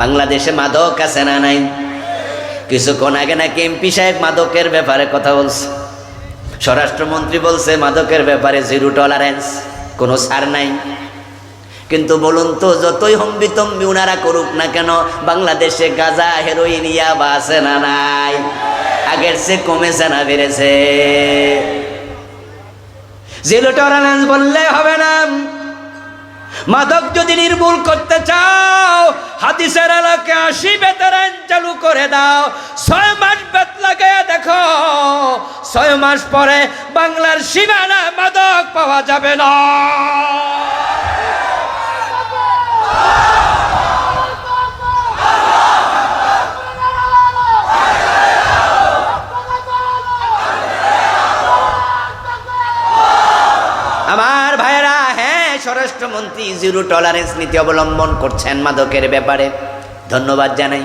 বাংলাদেশে মাদক আছে না নাই? কিছুক্ষণ আগে নাকি এমপি সাহেব মাদকের ব্যাপারে কথা বলছে, স্বরাষ্ট্রমন্ত্রী বলছে মাদকের ব্যাপারে জিরো টলারেন্স, কোনো ছাড় নাই। কিন্তু বলুন তো, যতই হম্বিতম্বি উনারা করুক না কেন, বাংলাদেশে গাঁজা, হেরোইন, ইয়াবা আছে না নাই? আগের চেয়ে কমেছে না বেড়েছে? জিরো টলারেন্স বললে হবে না। মাদক যদি নির্মূল করতে চাও, হাদিসের আলোকে 80 বেতের আইন চালু করে দাও। 6 মাস বেত লাগাইয়া দেখো, 6 মাস পরে বাংলার সীমানা মাদক পাওয়া যাবে না। আমার ভাইরা, হ্যাঁ, স্বরাষ্ট্রমন্ত্রী জিরো টলারেন্স নীতি অবলম্বন করছেন মাদকের ব্যাপারে, ধন্যবাদ জানাই।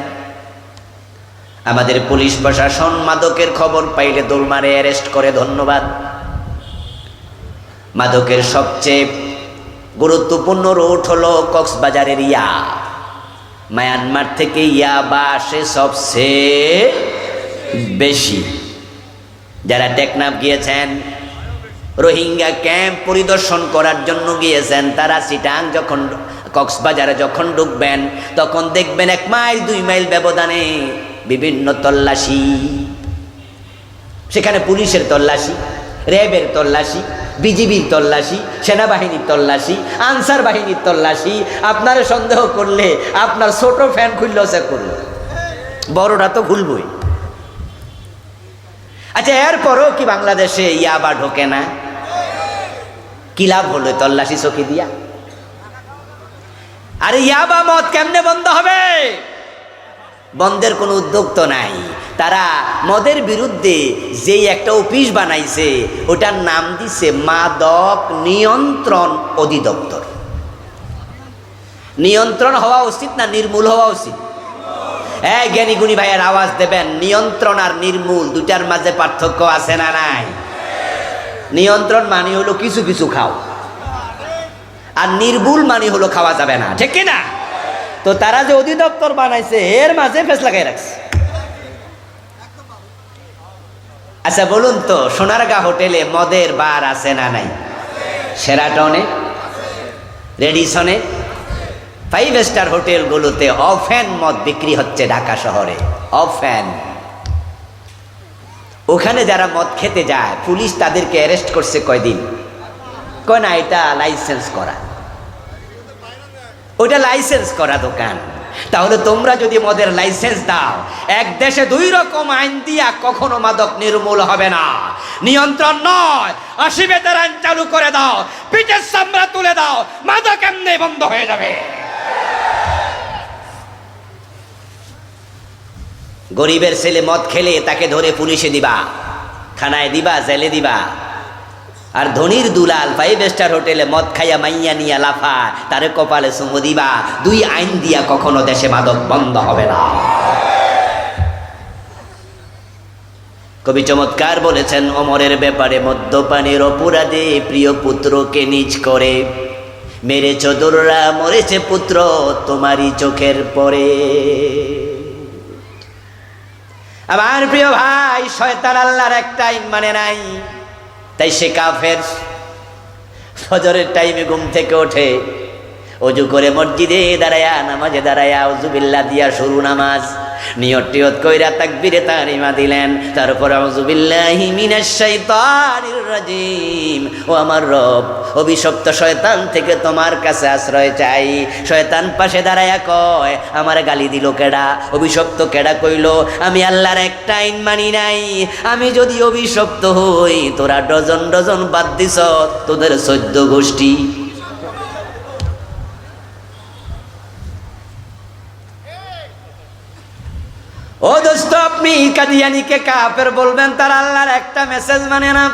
আমাদের পুলিশ প্রশাসন মাদকের খবর পাইলে দৌড় মারে, অ্যারেস্ট করে, ধন্যবাদ। মাদকের সবচেয়ে গুরুত্বপূর্ণ রুট হলো কক্সবাজারের ইয়া। মায়ানমার থেকে ইয়াবা আসে সবচেয়ে বেশি। যারা টেকনাফ গিয়েছেন, রোহিঙ্গা ক্যাম্প পরিদর্শন করার জন্য গিয়েছেন, তারা চিটাং যখন, কক্সবাজারে যখন ঢুকবেন, তখন দেখবেন 1 মাইল 2 মাইল ব্যবধানে বিভিন্ন তল্লাশি। সেখানে পুলিশের তল্লাশি, র্যাবের তল্লাশি, বিজিবির তল্লাশি, সেনাবাহিনীর তল্লাশি, আনসার বাহিনীর তল্লাশি। আপনারা সন্দেহ করলে আপনার ছোট ফ্যান খুললেও চেক করল, বড়টা তো খুলবই। আচ্ছা, এরপরও কি বাংলাদেশে ইয়াবা ঢোকে না? কি লাভ হলো তল্লাশি চকি দিয়া? আরে ইয়াবা মদ কেমনে বন্ধ হবে? বন্ধের কোনো উদ্যোগ তো নাই। তারা মদের বিরুদ্ধে যেই একটা অফিস বানাইছে, ওটার নাম দিছে মাদক নিয়ন্ত্রণ অধিদপ্তর। নিয়ন্ত্রণ হওয়া উচিত না নির্মূল হওয়া উচিত? হ্যাঁ, জ্ঞানী গুণী ভাইয়ের আওয়াজ দেবেন। নিয়ন্ত্রণ আর নির্মূল দুটার মাঝে পার্থক্য আছে না নাই? নিয়ন্ত্রণ মানে হলো কিছু কিছু খাও, আর নির্মূল মানে হলো খাওয়া যাবে না, ঠিক কিনা? তো তারা যে অধিদপ্তর বানাইছে, এর মাঝে ফেস লাগাই রাখছে। আচ্ছা বলুন তো, সোনারগাঁ হোটেলে মদের বার আছে না নাই? শেরাটনে, রেডিসনে, 5 স্টার হোটেলগুলোতে অফ্যান মদ বিক্রি হচ্ছে ঢাকা শহরে, অফ্যান। ওখানে যারা মদ খেতে যায়, পুলিশ তাদেরকে অ্যারেস্ট করছে কয়দিন? কয় না, এটা লাইসেন্স করা, ওইটা লাইসেন্স করা দোকান। তাহলে তোমরা যদি মদের লাইসেন্স দাও, এক দেশে 2 রকম আইন দিয়া কখনো মাদক নির্মূল হবে না। নিয়ন্ত্রণ নয়, 80 বেতের আইন চালু করে দাও, পিঠের চামড়া তুলে দাও, মাদক এমনি বন্ধ হয়ে যাবে। গরিবের ছেলে মদ খেলে তাকে ধরে পুলিশে দিবা, থানায় দিবা, জেলে দিবা। আর ধনির দুলাল 5 স্টার হোটেলে মদ খাইয়া মাইয়া নিয়া লাফা, তারে কপালে চুমু দিবা। 2 আইন দিয়া কখনো দেশে মাদক বন্ধ হবে না। কবি চমৎকার বলেছেন ওমরের ব্যাপারে, মদ্যপানের অপরাধে প্রিয় পুত্রকে নিজ করে মেরেছ দোররা, মরেছে পুত্র তোমারই চোখের পরে। আমার প্রিয় ভাই, শয়তান আল্লাহর একটা আইন মানে নাই, তাই সে কাফের। ফজরের টাইমে ঘুম থেকে ওঠে, অজু করে মসজিদে দাঁড়ায়া, নামাজে দাঁড়ায়া আউযুবিল্লাহ দিয়া শুরু নামাজ, নিয়ত টিয়ত কইরা তাকবীরে তাহরিমা দিলেন, তারপর আউযুবিল্লাহি মিনাশ শাইতানির রাজিম। ও আমার রব, অভিশপ্ত শয়তান থেকে তোমার কাছে আশ্রয় চাই। শয়তান পাশে দাঁড়ায়া কয়, আমার গালি দিল কেডা? অভিশপ্ত কেডা কইল? আমি আল্লাহর একটা আইন মানি নাই। আমি যদি অভিশপ্ত হই, তোরা ডজন ডজন বাদ দিছ, তোদের 14 গোষ্ঠী। ও দোস্ত, আপনি কাদিয়ানিকে কাফের বলবেন, তার আল্লাহর একটা মেসেজ মানে না।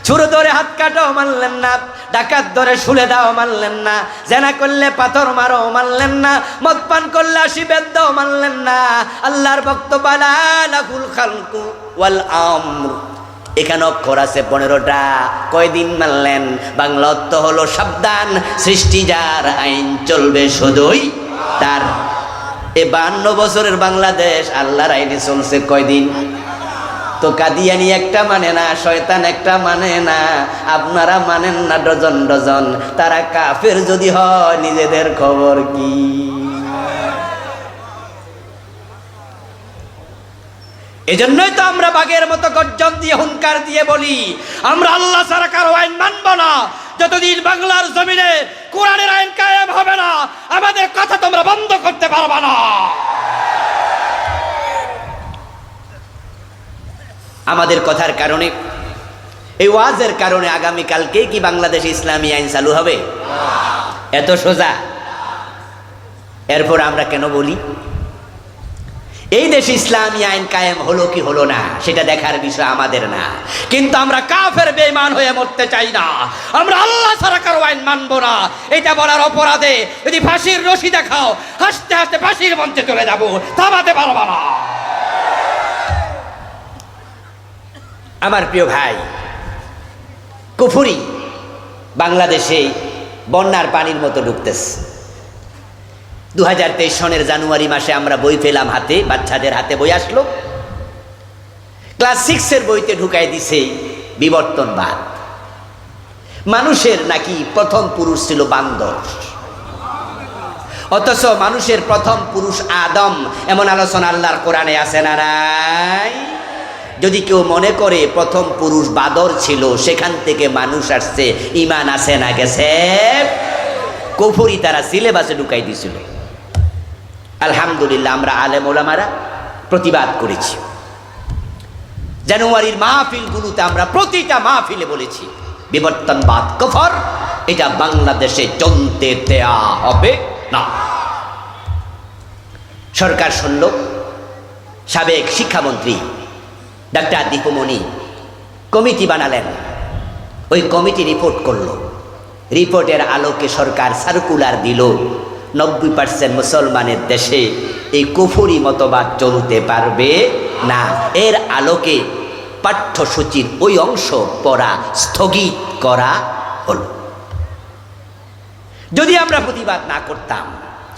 ছুরি ধরে হাত কাটাও মানলেন না, ডাকাত ধরে শুলে দাও মানলেন না, জেনা করলে পাথর মারো মানলেন না, মদ পান করলে 80 বেত দাও মানলেন না। আল্লাহর বক্তব্য লাহুল খালকু ওয়াল আমর, এখানে অক্ষর আছে 15টা। কয়দিন মানলেন? বাংলা অর্থ হলো সাবধান, সৃষ্টি যার, আইন চলবে শুধুই তার। এই 52 বছরের বাংলাদেশ আল্লাহর আইনে চলছে কয়দিন? তো কাদিয়ানি একটা মানে না, শয়তান একটা মানে না, আপনারা মানেন না ডজন ডজন। তারা কাফের যদি হয় নিজেদের খবর কি? এজন্যই তো আমরা বাঘের মতো গর্জন দিয়ে হুঙ্কার দিয়ে বলি, আমরা আল্লাহ ছাড়া কারো আইন মানব না। যতদিন বাংলার জমিনে কোরআনের আইন কায়েম হবে না, আমাদের কথা তোমরা বন্ধ করতে পারবা না। আমাদের কথার কারণে, এই ওয়াজের কারণে আগামীকালকে কি বাংলাদেশে ইসলামী আইন চালু হবে? এত সোজা। এরপর আমরা কেন বলি এই দেশে ইসলামী আইন কায়েম হলো কি হলো না সেটা দেখার বিষয় আমাদের না, কিন্তু আমরা কাফের বেঈমান হয়ে মরতে চাই না। আমরা আল্লাহ ছাড়া কারো আইন মানবো না, এটা বলার অপরাধে যদি ফাঁসির রশি দেখাও, হাসতে হাসতে ফাঁসির মঞ্চে চলে যাবো, থামাতে পারবো না। আমার প্রিয় ভাই, কুফরি বাংলাদেশে বন্যার পানির মতো ঢুকতেছে। 2023 সনের জানুয়ারি মাসে আমরা বই পেলাম হাতে, বাচ্চাদের হাতে বই আসলো, ক্লাস 6-এর বইতে ঢুকাই দিছে বিবর্তনবাদ। মানুষের নাকি প্রথম পুরুষ ছিল বান্দর, অথচ মানুষের প্রথম পুরুষ আদম, এমন আলোচনা আল্লাহর কোরআনে আছে না নাই? যদি কেউ মনে করে প্রথম পুরুষ বাদর ছিল, সেখান থেকে মানুষ আসছে, ঈমান আছে না গেছে? কুফরি তারা সিলেবাসে ঢুকাই দিয়েছিল। আলহামদুলিল্লাহ আমরা আলেম ওলামারা প্রতিবাদ করেছি। জানুয়ারির মাহফিলগুলোতে আমরা প্রতিটা মাহফিলে বলেছি বিবর্তনবাদ কুফর, এটা বাংলাদেশে চলতে দেয়া হবে না। সরকার শুনল, সাবেক শিক্ষামন্ত্রী ডাক্তার দীপুমণি কমিটি বানালেন, ওই কমিটি রিপোর্ট করলো। রিপোর্টের আলোকে সরকার সার্কুলার দিল 90% মুসলমানের দেশে এই কুফরি মতবাদ চলতে পারবে না। এর আলোকে পাঠ্যসূচির ওই অংশ পড়া স্থগিত করা হলো। যদি আমরা প্রতিবাদ না করতাম,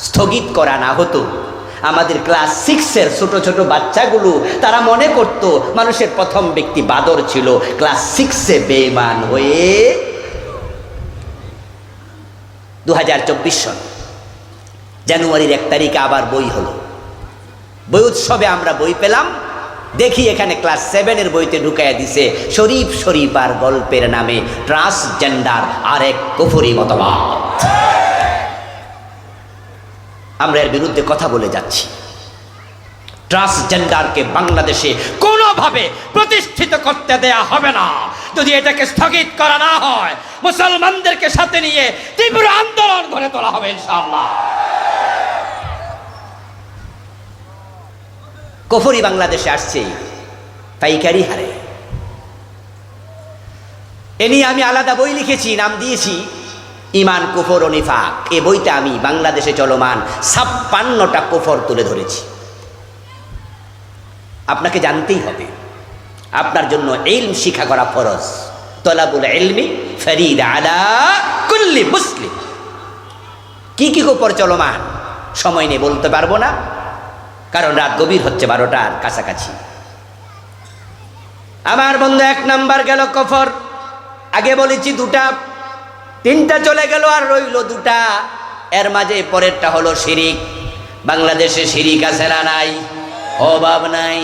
স্থগিত করা না হতো, আমাদের ক্লাস 6-এর ছোট ছোট বাচ্চাগুলো তারা মনে করত মানুষের প্রথম ব্যক্তি বাদর ছিল। ক্লাস 6-এ বেঈমান হয়ে 2024 সন জানুয়ারির 1 তারিখে আবার বই হলো। বই উৎসবে আমরা বই পেলাম, দেখি এখানে ক্লাস 7-এর বইতে ঢুকাইয়া দিছে শরীফ শরীফার গল্পের নামে ট্রান্সজেন্ডার আরেক কুফরি মতবাদ। আমরা এর বিরুদ্ধে কথা বলে যাচ্ছি। ট্রান্সজেন্ডারকে বাংলাদেশে কোনোভাবে প্রতিষ্ঠিত করতে দেয়া হবে না। যদি এটাকে স্থগিত করা না হয়, মুসলমানদেরকে সাথে নিয়ে তীব্র আন্দোলন গড়ে তোলা হবে ইনশাআল্লাহ। কুফরি বাংলাদেশে আসছে পাইকারি হারে। এ নিয়ে আমি আলাদা বই লিখেছি, নাম দিয়েছি ঈমান, কুফর ও নিফাক। এই বইটা আমি বাংলাদেশে চলমান 56টা কুফর তুলে ধরেছি। আপনাকে জানতেই হবে, আপনার জন্য ইলম শিক্ষা করা ফরজ। তলাবুল ইলমি ফরিদা আলা কুল্লি মুসলিম। কি কি কুফর চলমান সময় নিয়ে বলতে পারবো না, কারণ রাত গভীর হচ্ছে, 12টার কাছাকাছি। আমার বন্ধু, 1 নাম্বার গেল কুফর। আগে বলেছি 2টা, 3টা চলে গেল আর রইল 2টা। এর মাঝে পরেরটা হলো শিরিক। বাংলাদেশে শিরিক আছে না নাই? অভাব নাই।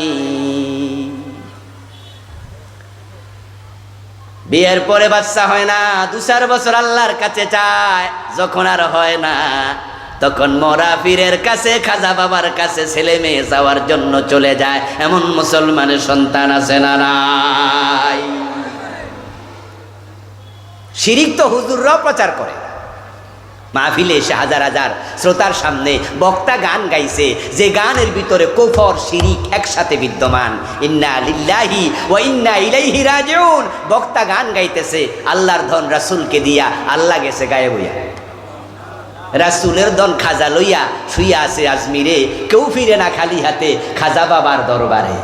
বিয়ের পরে বাচ্চা হয় না, 2-4 বছর আল্লাহর কাছে চায়, যখন আর হয় না তখন মরা পীরের কাছে, খাজা বাবার কাছে ছেলে মেয়ে যাওয়ার জন্য চলে যায়। এমন মুসলমানের সন্তান আছে না নাই? শিরিক তো হুজুররাও প্রচার করে। মাহফিলে এসে হাজার হাজার শ্রোতার সামনে বক্তা গান গাইছে, যে গানের ভিতরে কুফর শিরিক একসাথে বিদ্যমান। ইন্না লিল্লাহি ওয়া ইন্না ইলাইহি রাজিউন। বক্তা গান গাইতেছে, আল্লাহর ধন রাসূলকে দিয়া, আল্লাহ গেছে গায়ে বইয়া। রাসূলের ধন খাজা লইয়া শুইয়া আছে আজমিরে, কেউ ফিরে না খালি হাতে খাজা বাবার দরবারে।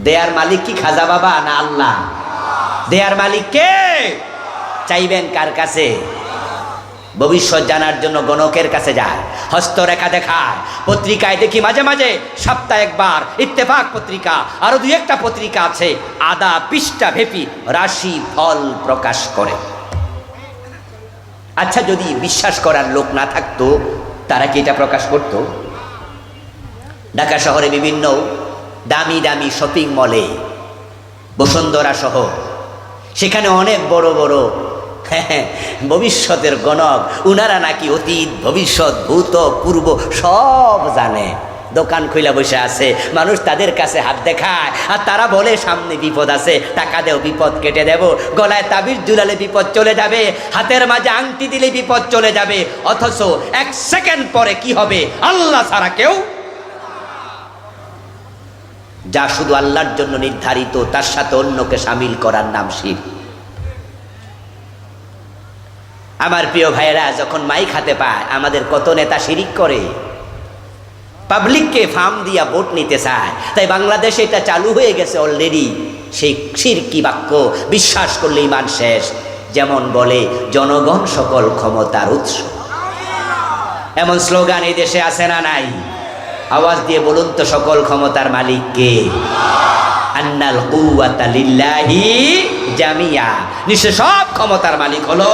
দেয়ার মালিক কি খাজা বাবা না আল্লাহ? দেয়ার মালিক কে? চাইবেন কার কাছে? ভবিষ্যৎ জানার জন্য গণকের কাছে যায়, হস্তরেখা দেখায়, পত্রিকায় দেখি মাঝে মাঝে সপ্তাহে একবার ইত্তেফাক পত্রিকা, আরো দুই একটা পত্রিকা আছে, আধা পৃষ্ঠা ব্যাপী রাশি ফল প্রকাশ করে। আচ্ছা, যদি বিশ্বাস করার লোক না থাকতো তারা কি এটা প্রকাশ করত? ঢাকা শহরে বিভিন্ন দামি দামি শপিং মলে, বসুন্ধরা সহ, সেখানে অনেক বড় বড় ভবিষ্যতের গণক, উনারা নাকি অতীত ভবিষ্যৎ ভূত পূর্ব সব জানে। দোকান খুলে বসে আছে, মানুষ তাদের কাছে হাত দেখায় আর তারা বলে সামনে বিপদ আছে, টাকা দেও বিপদ কেটে দেব, গলায় তাবিজ ঝুলালে বিপদ চলে যাবে, হাতের মাঝে আংটি দিলে বিপদ চলে যাবে। অথচ এক সেকেন্ড পরে কি হবে আল্লাহ ছাড়া কেউ, যা শুধু আল্লাহর জন্য নির্ধারিত, তার সাথে অন্যকে শামিল করার নাম শিরক। আমার প্রিয় ভাইয়েরা, যখন মাইক হাতে পায় আমাদের কত নেতা শিরিক করে, পাবলিককে ফার্ম দিয়া ভোট নিতে চায়। তাই বাংলাদেশে এটা চালু হয়ে গেছে অলরেডি, সেই শিরকি বাক্য বিশ্বাস করলে ঈমান শেষ। যেমন বলে জনগণ সকল ক্ষমতার উৎস, এমন স্লোগান এই দেশে আছে না নাই? আওয়াজ দিয়ে বলুন তো, সকল ক্ষমতার মালিক কে? আন্নাল কুওয়াতা লিল্লাহি জামিয়া, নিশ্চয় সব ক্ষমতার মালিক হলো।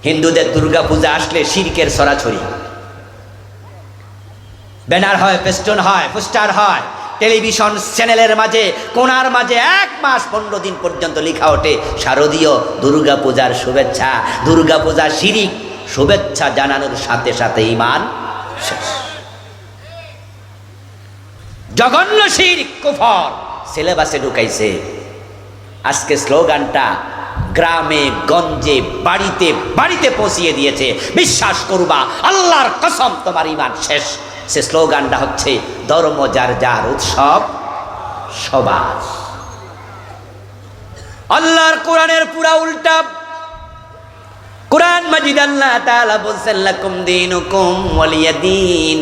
হিন্দুদের দুর্গা পূজা আসলে শিরকের ছড়াছড়ি, ব্যানার হয়, ফেস্টুন হয়, পোস্টার হয়, টেলিভিশন চ্যানেলের মাঝে কোনার মাঝে 1 মাস 15 দিন পর্যন্ত লেখা ওঠে শারদীয় দুর্গা পূজার শুভেচ্ছা। দুর্গা পূজা শিরিক, শুভেচ্ছা জানানোর সাথে সাথে ঈমান শেষ। জঘন্য শিরক, কুফর সিলেবাসে ঢুকাইছে। আজকে স্লোগানটা গ্রামে গঞ্জে বাড়িতে বাড়িতে পৌঁছিয়ে দিয়েছে, বিশ্বাস করবা আল্লাহর কসম তোমার ঈমান শেষ। সে স্লোগানটা হচ্ছে ধর্ম যার যার, উৎসব সবার। আল্লাহর কোরআনের পুরা উল্টা। কোরআন মাজিদ আল্লাহ তাআলা বলছেন লাকুম দীনুকুম ওয়ালিয়া দীন।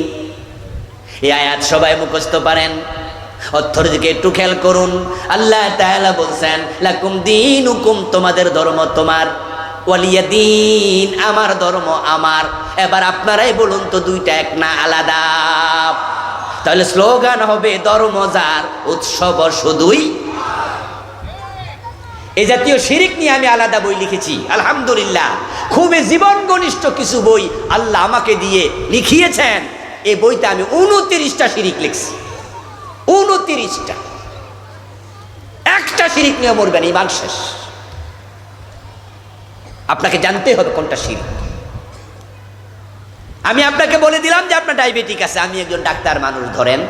এই আয়াত সবাই মুখস্থ পারেন, অর্থের দিকে একটু খেয়াল করুন। আল্লাহ তাআলা বলছেন লাকুম দীনুকুম, তোমাদের ধর্ম তোমার, ওয়ালিয়া দীন, আমার ধর্ম আমার। এবার আপনারাই বলুন তো, দুইটা এক না আলাদা? তাহলে স্লোগান হবে ধর্ম যার, উৎসব শুধুই। এই জাতীয় শিরিক নিয়ে আমি আলাদা বই লিখেছি আলহামদুলিল্লাহ। খুবই জীবন ঘনিষ্ঠ কিছু বই আল্লাহ আমাকে দিয়ে লিখিয়েছেন। এই বইতে আমি 29টা শিরিক লিখছি, 29টা। একটা শিরিক নিয়ে মরবেন, ঈমান শেষ। আপনাকে জানতে হবে কোনটা শিরিক। আমি আপনাকে বলে দিলাম যে আপনার ডায়াবেটিক আছে, আমি একজন ডাক্তার মানুষ, ধরেন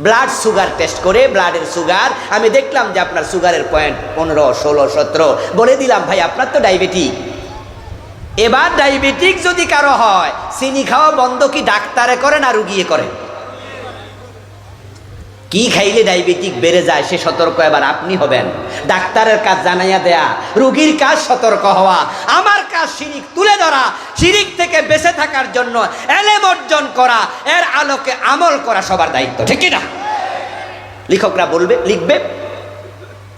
ব্লাড সুগার টেস্ট করে ব্লাডের সুগার আমি দেখলাম যে আপনার সুগারের পয়েন্ট 15, 16, 17, বলে দিলাম ভাই আপনার তো ডায়াবেটিক। এবার ডায়াবেটিক যদি কারো হয়, চিনি খাওয়া বন্ধ কি ডাক্তারে করে না রুগিয়ে করে? কি খাইলে ডায়াবেটিক বেড়ে যায় সে সতর্ক এবার আপনি হবেন। ডাক্তারের কাজ জানাইয়া দেয়া, রোগীর কাজ সতর্ক হওয়া, আমার কাজ শিরিক তুলে ধরা, শিরিক থেকে বেঁচে থাকার জন্য এলেম অর্জন করা, এর আলোকে আমল করা সবার দায়িত্ব, ঠিক না? লেখকরা বলবে, লিখবে,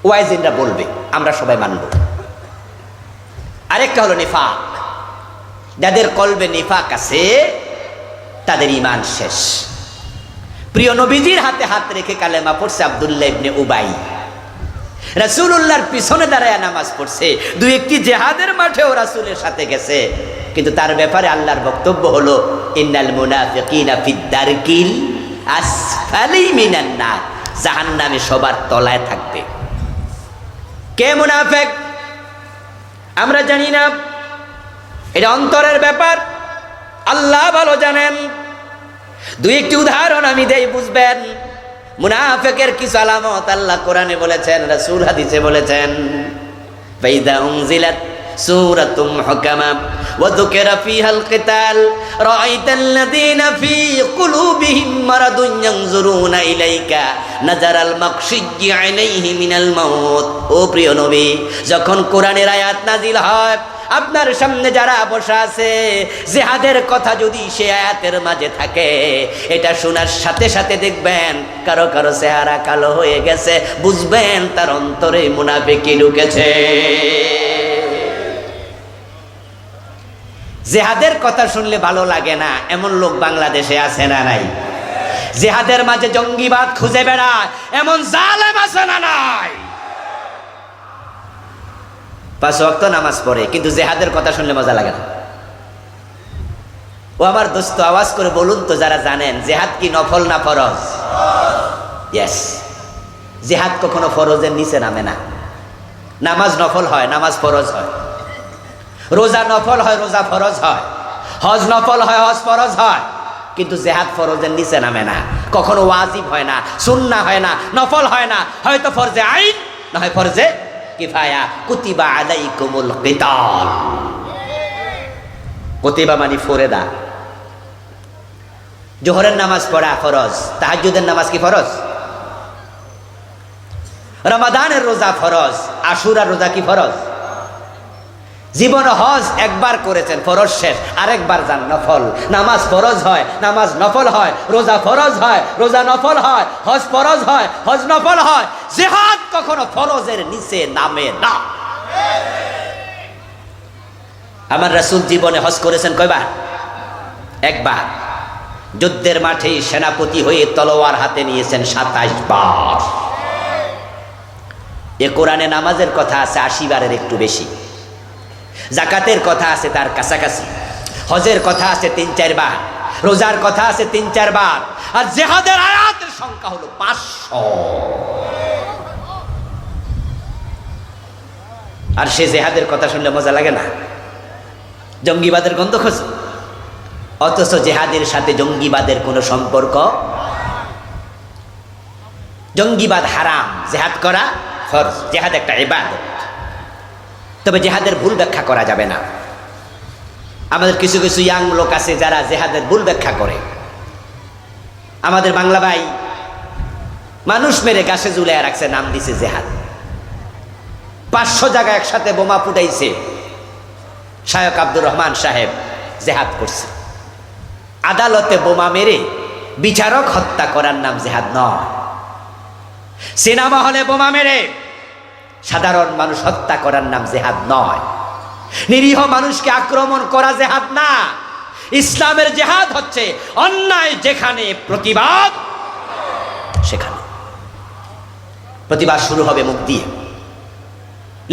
ওয়াইজিনরা বলবে, আমরা সবাই মানব। আরেকটা হলো নিফাক। যাদের কলবে নিফাক আছে তাদের ঈমান শেষ। প্রিয় নবীজির হাতে হাত রেখে কালেমা পড়ছে আব্দুল্লাহ ইবনে উবাই, রাসূলুল্লাহর পিছনে দাঁড়ায় নামাজ পড়ছে, দুই একটি জিহাদের মাঠেও রাসূলের সাথে গেছে। কিন্তু তার ব্যাপারে আল্লাহর বক্তব্য হলো ইন্নাল মুনাফিকিনা ফিদ দারকিল আসফালি মিনান নার, জাহান্নামে সবার তলায় থাকবে। কে মুনাফিক আমরা জানি না, এটা অন্তরের ব্যাপার, আল্লাহ ভালো জানেন। দুই একটি উদাহরণ আমি দেই, বুঝবেন। মুনাফিকের কিছু আলামত আল্লাহ কোরআনে বলেছেন, রাসূল হাদিসে বলেছেন। ফাইদা উনজিলাত সূরাতুম হুকামা ওয়া যুকিরা ফিহাল কিতাল রাআইতাল্লাযীনা ফী কুলুবিহিম মারাদুন ইয়ানজুরুনা ইলাইকা নাজারাল মাকশিয়্যি আলাইহি মিনাল মাউত। ও প্রিয় নবী, যখন কোরআনের আয়াত নাজিল হয়, আপনার সামনে যারা বসা আছে, জিহাদের কথা যদি সে আয়াতের মাঝে থাকে, এটা শোনার সাথে সাথে দেখবেন কারো কারো চেহারা কালো হয়ে গেছে, বুঝবেন তার অন্তরে মুনাফিকি ঢুকেছে। জেহাদের কথা শুনলে ভালো লাগে না এমন লোক বাংলাদেশে আছে না নাই? জেহাদের মাঝে জঙ্গিবাদ খুঁজে বেড়ায় এমন জালেম আছে না নাই? 5 ওয়াক্ত নামাজ পড়ে কিন্তু জেহাদের কথা শুনলে মজা লাগে না। ও আমার দোস্ত, আওয়াজ করে বলুন তো যারা জানেন জেহাদ কি নফল না ফরজ? ইয়েস, জেহাদ কখনো ফরজের নিচে নামে না। নামাজ নফল হয়, নামাজ ফরজ হয়। রোজা নফল হয়, রোজা ফরজ হয়। হজ নফল হয়, হজ ফরজ হয়। কিন্তু জেহাদ ফরজের নিচে নামে না, কখনো ওয়াজিব হয় না, সুন্নাহ হয় না, নফল হয় না, হয়তো ফরজে আইন না হয় ফরজে কিফায়া। কুতিবা আলাইকুমুল কিতাল, কুতিবা মানে ফরদা। জোহরের নামাজ পড়া ফরজ, তাহাজ্জুদের নামাজ কি ফরজ? রমাদানের রোজা ফরজ, আশুরার রোজা কি ফরজ? জীবন হজ একবার করেছেন, ফরজ শেষ, আরেকবার যান নফল। নামাজ ফরজ হয়, নামাজ নফল হয়, রোজা ফরজ হয়, রোজা নফল হয়, হজ ফরজ হয়, হজ নফল হয়। জিহাদ কখনো ফরজের নিচে নামে না। আমার রাসূল জীবনে হজ করেছেন কয়বার? একবার। যুদ্ধের মাঠে সেনাপতি হয়ে তলোয়ার হাতে নিয়েছেন 27 বার। এ কোরআনে নামাজের কথা আছে 80 বারের একটু বেশি, জাকাতের কথা আছে তার কাছাকাছি, হজের কথা আছে 3-4 বার, রোজার কথা আছে 3-4 বার, আর জিহাদের আয়াতের সংখ্যা হলো 500। আর সে জিহাদের কথা শুনলে মজা লাগে না? জঙ্গিবাদের গন্ধ খোঁজে, অথচ জিহাদের সাথে জঙ্গিবাদের কোনো সম্পর্ক। জঙ্গিবাদ হারাম, জিহাদ করা ফরজ। জিহাদ একটা ইবাদত, তবে জেহাদের ভুল ব্যাখ্যা করা যাবে না। আমাদের কিছু কিছু ইয়াং লোক আছে যারা জেহাদের ভুল ব্যাখ্যা করে। আমাদের বাংলা ভাই মানুষ মেরে গাছে ঝুলিয়ে রাখছে, নাম দিছে জেহাদ। 500 জায়গায় একসাথে বোমা ফুটাইছে, শায়ক আব্দুর রহমান সাহেব জেহাদ করছে। আদালতে বোমা মেরে বিচারক হত্যা করার নাম জেহাদ নয়। সিনেমা হলে বোমা মেরে সাধারণ মানুষ হত্যা করার নাম জেহাদ নয়। নিরীহ মানুষকে আক্রমণ করা জেহাদ না। ইসলামের জেহাদ হচ্ছে অন্যায় যেখানে প্রতিবাদ, সেখানে প্রতিবাদ শুরু হবে মুখ দিয়ে,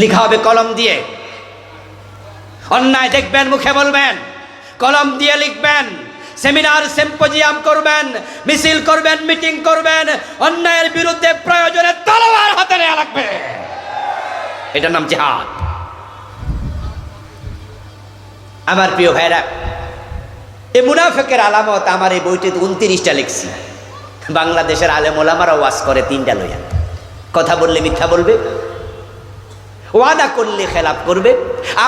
লেখা হবে কলম দিয়ে। অন্যায় দেখবেন মুখে বলবেন, কলম দিয়ে লিখবেন, সেমিনার সিম্পোজিয়াম করবেন, মিছিল করবেন, মিটিং করবেন। অন্যায়ের বিরুদ্ধে প্রয়োজনে তলোয়ার হাতে নেওয়া লাগবে, এটার নাম জিহাদ। আমার প্রিয় ভাইরা, এই মুনাফিকের আলামত আমার এই বইটিতে 29টা লিখছি। বাংলাদেশের আলেম ওলামারা ওয়াজ করে 3টা লইয়া। কথা বললে মিথ্যা বলবে, ওয়াদা করলে খেলাপ করবে,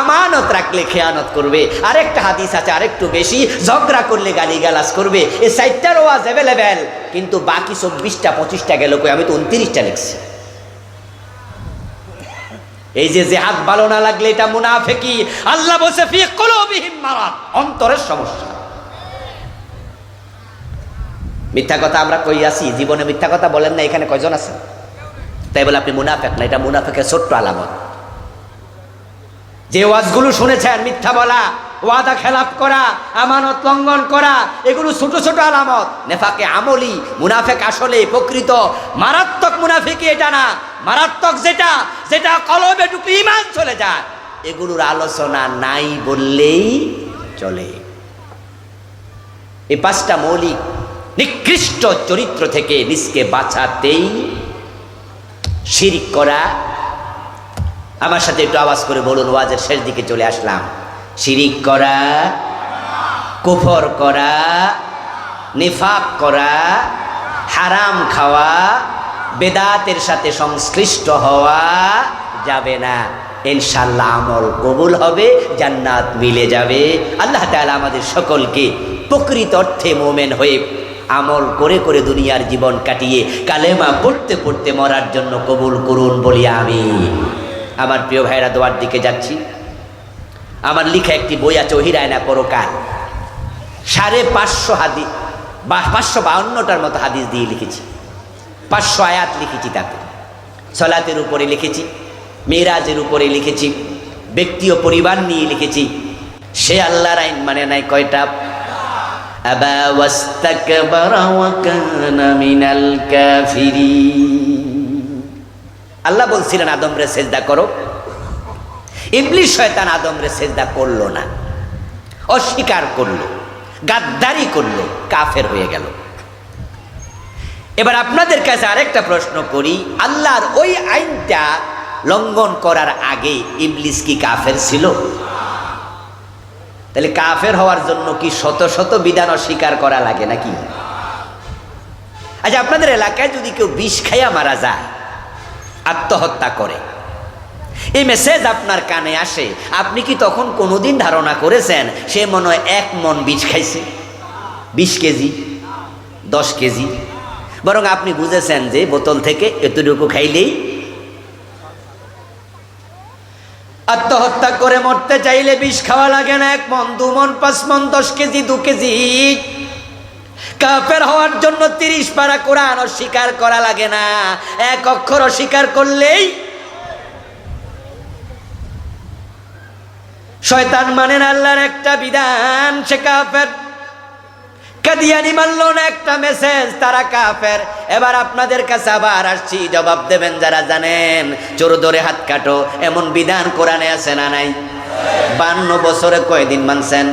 আমানত রাখলে খেয়ানত করবে। আরেকটা হাদিস আছে আরেকটু বেশি, ঝগড়া করলে গালিগালাজ করবে। এই 4টার ওয়াজ অ্যাভেলেবেল, কিন্তু বাকি 24টা 25টা গেল কই? আমি তো 29টা লিখছি। এই যে জেহাদ ভালো না লাগলে এটা মুনাফিকি। আল্লাহ বলছে ফি কুলুবিহিম মারাদ, অন্তরের সমস্যা। মিথ্যা কথা আমরা কই আছি? জীবনে মিথ্যা কথা বলেন না এখানে কয়জন আছেন? তাই বলে আপনি মুনাফিক না, এটা মুনাফিকের ছোট্ট আলামত। যে ওয়াজগুলো শুনেছেন, মিথ্যা বলা, ওয়াদা খেলাপ করা, আমানত লঙ্ঘন করা, এগুলো ছোট ছোট আলামত। নেফাকে আমলি, মুনাফিক আসলে প্রকৃত মারাত্মক মুনাফিকি এটা না। মারাত্মক যেটা, যেটা কলবে ঢুকলে ঈমান চলে যায়, এগুলোর আলোচনা নাই বললেই চলে। এই 5টা মৌলিক নিকৃষ্ট চরিত্র থেকে নিজকে বাঁচাতেই শিরক করা। আমার সাথে একটু আওয়াজ করে বলুন, ওয়াজের শেষ দিকে চলে আসলাম। শিরক করা, কুফর করা, নিফাক করা, হারাম খাওয়া, বেদাতের সাথে সংশ্লিষ্ট হওয়া যাবে না। ইনশাআল্লাহ আমল কবুল হবে, জান্নাত মিলে যাবে। আল্লাহ তাআলা আমাদের সকলকে প্রকৃত অর্থে মুমিন হয়ে আমল করে করে দুনিয়ার জীবন কাটিয়ে কালেমা পড়তে পড়তে মরার জন্য কবুল করুন বলি আমিন। আমার প্রিয় ভাইরা, দোয়ার দিকে যাচ্ছি। আমার লেখা একটি বই আছে, ওহিরায়না পরকাল। 550 হাদিস বা 552টার মতো হাদিস দিয়ে লিখেছি। 500 আয়াত লিখেছি, তাতে সালাতের উপরে লিখেছি, মেরাজের উপরে লিখেছি, ব্যক্তি ও পরিবার নিয়ে লিখেছি, সে আল্লাহর আইন মানে নাই কয়টা? আবা ওয়াস্তাকবারা ওয়া কানা মিনাল কাফিরিন। আল্লাহ বলছিলেন আদমরে সেজদা করো, ইবলিস শয়তান আদমরে সেজদা করলো না, অস্বীকার করলো, গাদ্দারি করলো, কাফের হয়ে গেল। এবার আপনাদের কাছে আরেকটা প্রশ্ন করি, আল্লাহর ওই আইনটা লঙ্ঘন করার আগে ইবলিস কি কাফের ছিল? তাহলে কাফের হওয়ার জন্য কি শত শত বিধান অস্বীকার করা লাগে নাকি? আচ্ছা, আপনাদের এলাকায় যদি কেউ বিষ খাইয়া মারা যায়, আত্মহত্যা করে, এই মেসেজ আপনার কানে আসে, আপনি কি তখন কোনোদিন ধারণা করেছেন সে মনে হয় 1 মণ বিষ খাইছে, 20 কেজি, 10 কেজি? বরং আপনি বুঝেছেন যে বোতল থেকে এতটুকু খাইলেই। আত্মহত্যা করে মরতে চাইলে বিষ খাওয়া লাগে না 1 মণ, 2 মণ, 5 মণ, 10 কেজি, 2 কেজি। কাফের হওয়ার জন্য 30 পারা কোরআন অস্বীকার করা লাগে না, 1 অক্ষর অস্বীকার করলেই। শয়তান মানে না আল্লাহর একটা বিধান, সে কাফের। কাদিয়ানি মানলো না একটা মেসেজ, তারা কাফের। এবার আপনাদের কাছে আবার আসছি, জবাব দেবেন যারা জানেন। চোর ধরে হাত কাটো, এমন বিধান কোরআনে আছে না নাই? 52 বছরে কয়দিন মানছেন?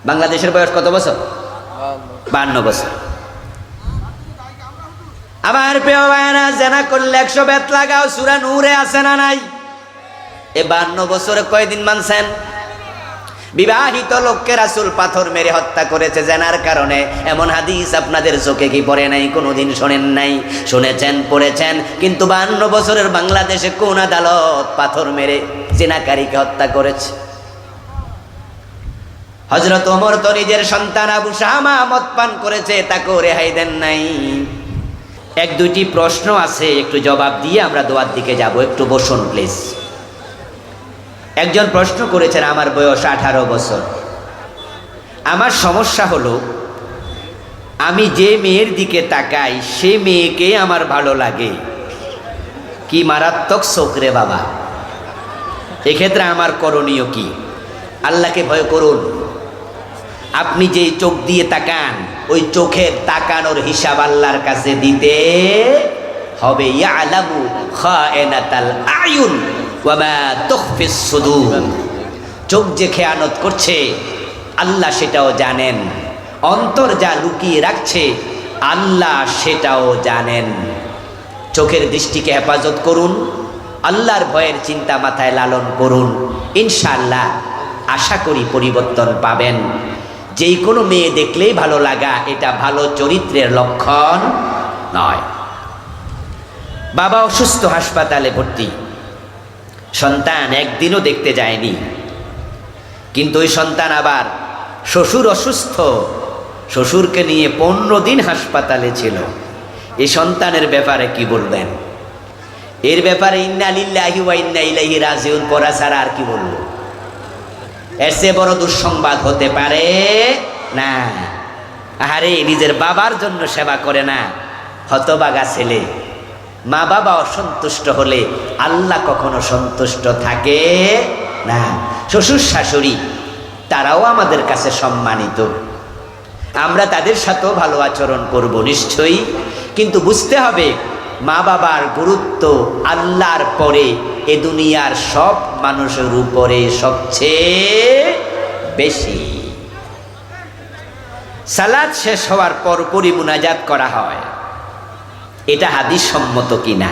বাংলাদেশের বয়স কত বছর? 52 বছর। আমার প্রিয় ভাইরা, জেনা করলে 100 বেত লাগাও, সূরা নূরে আছে না নাই? এ 52 বছরে কয়দিন মানছেন? বিবাহিত লোককে রাসূল পাথর মেরে হত্যা করেছে জেনার কারণে, এমন হাদিস আপনাদের চোখে কি পড়ে নাই? কোনোদিন শোনেন নাই? শুনেছেন, পড়েছেন, কিন্তু 52 বছরের বাংলাদেশে কোন আদালত পাথর মেরে জেনাকারীকে হত্যা করেছে? হযরত ওমর তো নিজের সন্তান আবু শামা মদ পান করেছে, তাকেও রেহাই দেন নাই। 1-2টি প্রশ্ন আছে, একটু জবাব দিয়ে আমরা দোয়ার দিকে যাব। একটু বসুন প্লিজ। একজন প্রশ্ন করেছেন, আমার বয়স 18 বছর, আমার সমস্যা হলো আমি যে মেয়ের দিকে তাকাই সে মেয়েকে আমার ভালো লাগে। কি মারাত্মক শোক রে বাবা! এক্ষেত্রে আমার করণীয় কি? আল্লাহকে ভয় করুন। আপনি যে চোখ দিয়ে তাকান, ওই চোখের তাকানোর হিসাব আল্লাহর কাছে দিতে হবে। ইয়ালামু খায়নাতাল আয়ুন ওয়া মা তুখফিস সুদূর। চোখ যে খেয়ানত করছে আল্লাহ সেটাও জানেন, অন্তর যা লুকিয়ে রাখছে আল্লাহ সেটাও জানেন। চোখের দৃষ্টিকে হেফাজত করুন, আল্লাহর ভয়ের চিন্তা মাথায় লালন করুন, ইনশাআল্লাহ আশা করি পরিবর্তন পাবেন। যেই কোনো মেয়ে দেখলেই ভালো লাগা, এটা ভালো চরিত্রের লক্ষণ নয়। বাবা অসুস্থ, হাসপাতালে ভর্তি, সন্তান একদিনও দেখতে যায়নি, কিন্তু ওই সন্তান আবার শ্বশুর অসুস্থ, শ্বশুরকে নিয়ে 15 দিন হাসপাতালে ছিল। এই সন্তানের ব্যাপারে কি বলবেন? এর ব্যাপারে ইন্না লিল্লাহি ওয়া ইন্না ইলাইহি রাজিউন পড়া ছাড়া আর কি বলবো? এর চেয়ে বড় দুঃসংবাদ হতে পারে না। আরে নিজের বাবার জন্য সেবা করে না, হতবাগা ছেলে। মা বাবা অসন্তুষ্ট হলে আল্লাহ কখনো সন্তুষ্ট থাকে না। শ্বশুর শাশুড়ি তারাও আমাদের কাছে সম্মানিত, আমরা তাদের সাথেও ভালো আচরণ করব নিশ্চয়ই, কিন্তু বুঝতে হবে মা বাবার গুরুত্ব আল্লাহর পরে এ দুনিয়ার সব মানুষের উপরে সবচেয়ে বেশি। সালাত শেষ হওয়ার পরপরই মুনাজাত করা হয়, এটা হাদিস সম্মত কিনা?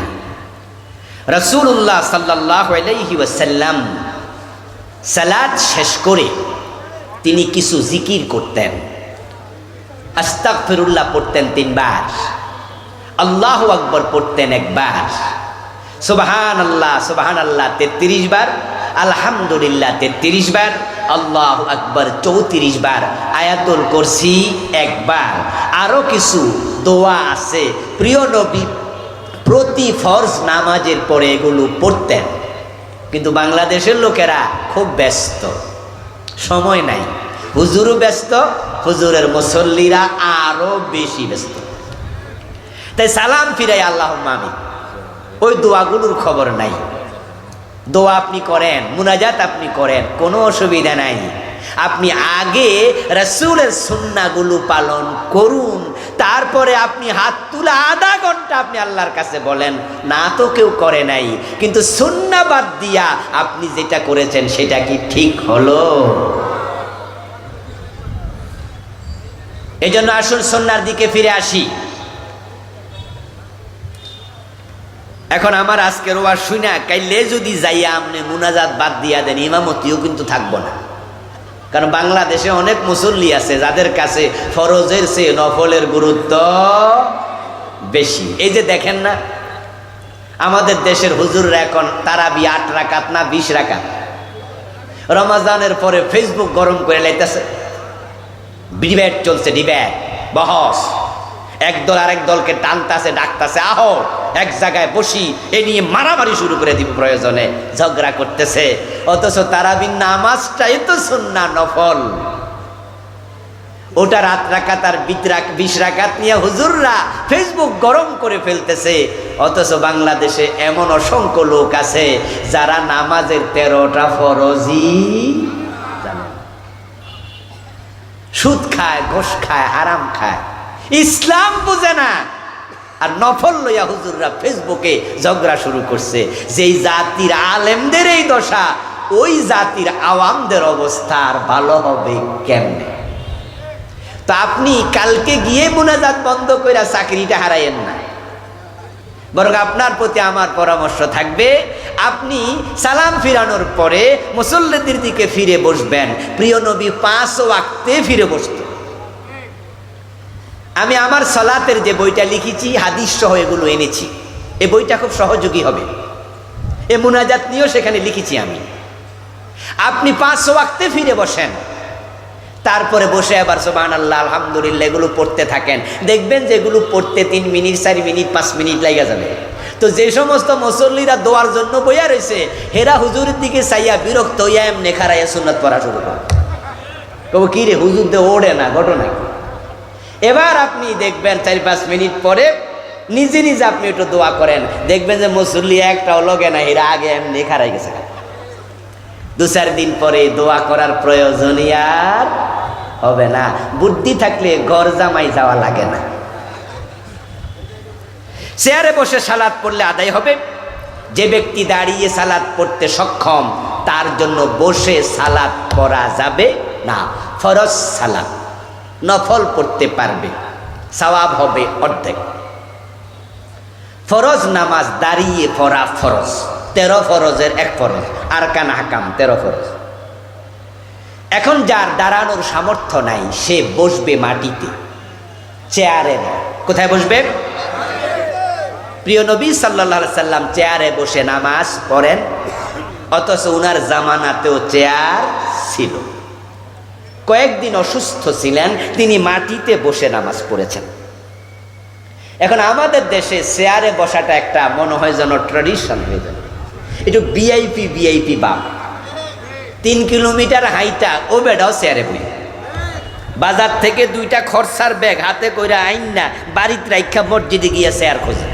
রাসূলুল্লাহ সাল্লাল্লাহু আলাইহি ওয়াসাল্লাম সালাত শেষ করে তিনি কিছু জিকির করতেন। আস্তাগফিরুল্লাহ পড়তেন 3 বার, আল্লাহু আকবার পড়তেন 1 বার, সুবহানাল্লাহ সুবহানাল্লাহ 33 বার, আলহামদুলিল্লাহ 33 বার, আল্লাহু আকবার 34 বার, আয়াতুল কুরসি 1 বার। আরো কিছু দোয়া আছে, প্রিয় নবী প্রতি ফরজ নামাজের পরে এগুলো পড়তেন। কিন্তু বাংলাদেশের লোকেরা খুব ব্যস্ত, সময় নাই। হুজুরও ব্যস্ত, হুজুরের মুসল্লিরা আরো বেশি ব্যস্ত। তাই সালাম ফিরাই আল্লাহুম্মা আমিন, ওই দোয়াগুলোর খবর নাই। দোয়া আপনি করেন, মুনাজাত আপনি করেন, কোনো অসুবিধা নাই। আপনি আগে রাসূলের সুন্নাহগুলো পালন করুন, তারপরে আপনি হাত তুলে আধা ঘন্টা আপনি আল্লাহর কাছে বলেন। না তো কেউ করে নাই, কিন্তু সুন্নাহ বাদ দিয়া আপনি যেটা করেছেন সেটা কি ঠিক হলো? এজন্য আসুন সুন্নাহর দিকে ফিরে আসি। এখন আমার আজকের ওয়াজ শুনা কাইলে যদি যাইয়া আপনি মুনাজাত বাদ দিয়া দেন, ইমামতিও কিন্তু থাকবো না। কারণ বাংলাদেশে অনেক মুসল্লি আছে যাদের কাছে ফরজের চেয়ে নফলের গুরুত্ব বেশি। এই যে দেখেন না, আমাদের দেশের হুজুররা এখন তারাবি 8 রাকাত না 20 রাকাত। রমাজানের পরে ফেসবুক গরম করে লাইতেছে, ডিবেট চলছে, ডিবেট বহস, একদল আরেক দলকে টানতাছে, ডাকতাছে, আহো এক জায়গায় বসি, এ নিয়ে মারামারি শুরু করে দিব, প্রয়োজনে ঝগড়া করতেছে। অথচ তারাবির নামাজটাই তো সুন্নাহ, নফল। ওটা 8 রাকাত আর 20 রাকাত নিয়ে হুজুররা ফেসবুক গরম করে ফেলতেছে। অথচ বাংলাদেশে এমন অসংখ্য লোক আছে যারা নামাজের 13টা ফরজই জানে না। সুদ খায়, ঘোষ খায়, হারাম খায়, ইসলাম বুঝে না। আর নফল লইয়া হুজুররা ফেসবুকে ঝগড়া শুরু করছে। যেই জাতির আলেমদের এই দশা, ওই জাতির আওয়ামদের অবস্থা আর ভালো হবে কেমনে? তো আপনি কালকে গিয়ে মুনাজাত বন্ধ কইরা চাকরিটা হারাইয়েন না। বরং আপনার প্রতি আমার পরামর্শ থাকবে, আপনি সালাম ফিরানোর পরে মুসল্লিদের দিকে ফিরে বসবেন। প্রিয় নবী 5 ওয়াক্তে ফিরে বসতেন। আমি আমার সালাতের যে বইটা লিখেছি, হাদিস সহ এগুলো এনেছি, এই বইটা খুব সহযোগী হবে। এ মুনাজাত নিয়েও সেখানে লিখেছি আমি। আপনি 5 ওয়াক্তে ফিরে বসেন, তারপরে বসে আবার সুবহানাল্লাহ, আলহামদুলিল্লাহ এগুলো পড়তে থাকেন। দেখবেন যেগুলো পড়তে 3 মিনিট, 4 মিনিট, 5 মিনিট লাগা যাবে। তো যে সমস্ত মুসল্লিরা দোয়ার জন্য বইয়া রয়েছে, হেরা হুজুরের দিকে চাইয়া বিরক্ত হইয়া এমনি খারাইয়া সুন্নাত পড়া শুরু করে। কব কি রে, হুজুর দিয়ে ওড়ে না, ঘটনা। এবার আপনি দেখবেন 4-5 মিনিট পরে নিজে নিজে আপনি একটু দোয়া করেন, দেখবেন যে মুসল্লি একটাও লগে না, এরা আগে এমনি খারাই গেছে। 2-4 দিন পরে দোয়া করার প্রয়োজনই আর হবে না। বুদ্ধি থাকলে ঘর জামাই যাওয়া লাগে না। চেয়ারে বসে সালাত পড়লে আদায় হবে। যে ব্যক্তি দাঁড়িয়ে সালাত পড়তে সক্ষম, তার জন্য বসে সালাত পড়া যাবে না। ফরজ সালাত, নফল পড়তে পারবে, সওয়াব হবে অর্ধেক। ফরজ নামাজ দাঁড়িয়ে পড়া ফরজ, 13 ফরজের 1 ফরজ, আরকান হাকাম 13 ফরজ। এখন যার দাঁড়ানোর সামর্থ্য নাই, সে বসবে মাটিতে, চেয়ারে নয়। কোথায় বসবে? প্রিয় নবী সাল্লাল্লাহু আলাইহি সাল্লাম চেয়ারে বসে নামাজ পড়েন, অথচ উনার জামানাতেও চেয়ার ছিল। কয়েকদিন অসুস্থ ছিলেন, তিনি মাটিতে বসে নামাজ পড়েছেন। এখন আমাদের দেশে চেয়ারে বসাটা একটা মনে হয় যেন ট্র্যাডিশন হয়ে যাবে, একটু ভিআইপি বাপ। 3 কিলোমিটার হাইটা ও বেডাও চেয়ারে বই, বাজার থেকে 2টা খরচার ব্যাগ হাতে কইরা আইন না, বাড়িতে রাইখা মসজিদে গিয়া চেয়ার খোঁজে।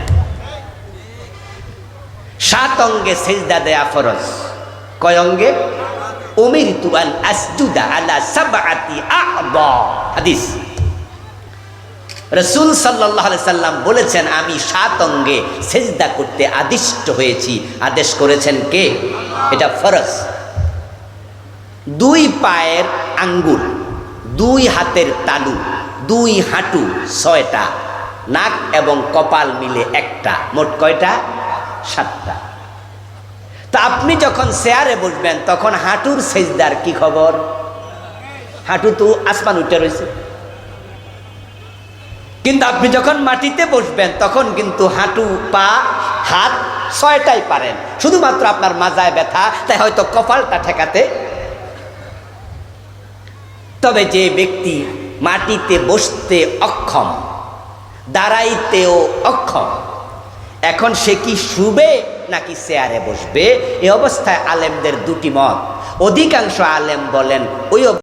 7 অঙ্গে সিজদা দেয়া ফরজ। কয় অঙ্গে? উমিরতু আন আসজুদা আলা 7 আ'দা। হাদিস। রাসূল সাল্লাল্লাহু আলাইহি সাল্লাম বলেছেন, আমি 7 অঙ্গে সিজদা করতে আদিষ্ট হয়েছি। আদেশ করেছেন কে? এটা ফরজ। 2 পায়ের আঙ্গুল, 2 হাতের তালু, 2 হাঁটু 6টা, নাক এবং কপাল মিলে 1টা, মোট কয়টা? 7টা। তা আপনি যখন চেয়ারে বসবেন তখন হাঁটুর সেজদার কি খবর? হাঁটু তো আসমান উঠে রয়েছে, কিন্তু আপনি যখন মাটিতে বসবেন তখন কিন্তু হাঁটু, পা, হাত 6টাই পারেন। শুধুমাত্র আপনার মাজায় ব্যথা, তাই হয়তো কপালটা ঠেকাতে। তবে যে ব্যক্তি মাটিতে বসতে অক্ষম, দাঁড়াইতেও অক্ষম, এখন সে কি শুবে নাকি চেয়ারে বসবে? এই অবস্থায় আলেমদের 2টি মত। অধিকাংশ আলেম বলেন ওই